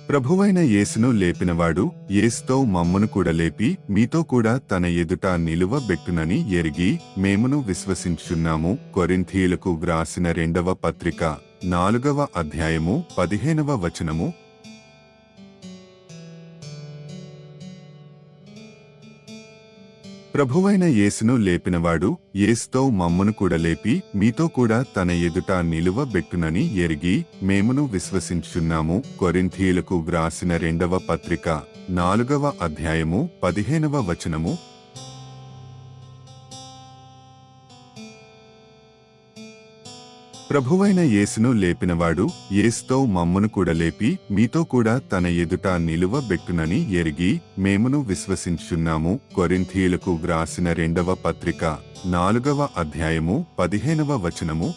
ప్రభువైన యేసును లేపినవాడు యేసుతో మమ్మును కూడా లేపి మీతో కూడా తన ఎదుట నిలువబెట్టునని ఎరిగి మేమును విశ్వసించున్నాము. కొరింథీయులకు వ్రాసిన 2వ పత్రిక 4వ అధ్యాయము 15వ వచనము. ప్రభువైన యేసును లేపినవాడు యేసుతో మమ్మును కూడా లేపి మీతో కూడా తన ఎదుట నిలువబెట్టునని ఎరిగి మేమును విశ్వసించున్నాము. కొరింథీయులకు వ్రాసిన 2వ పత్రిక 4వ అధ్యాయము 15వ వచనము. ప్రభువైన యేసును లేపినవాడు యేసుతో మమ్మును కూడా లేపి మీతో కూడా తన ఎదుట నిలువబెట్టునని ఎరిగి మేమును విశ్వసించున్నాము. కొరింథీయులకు వ్రాసిన 2వ పత్రిక 4వ అధ్యాయము 15వ వచనము.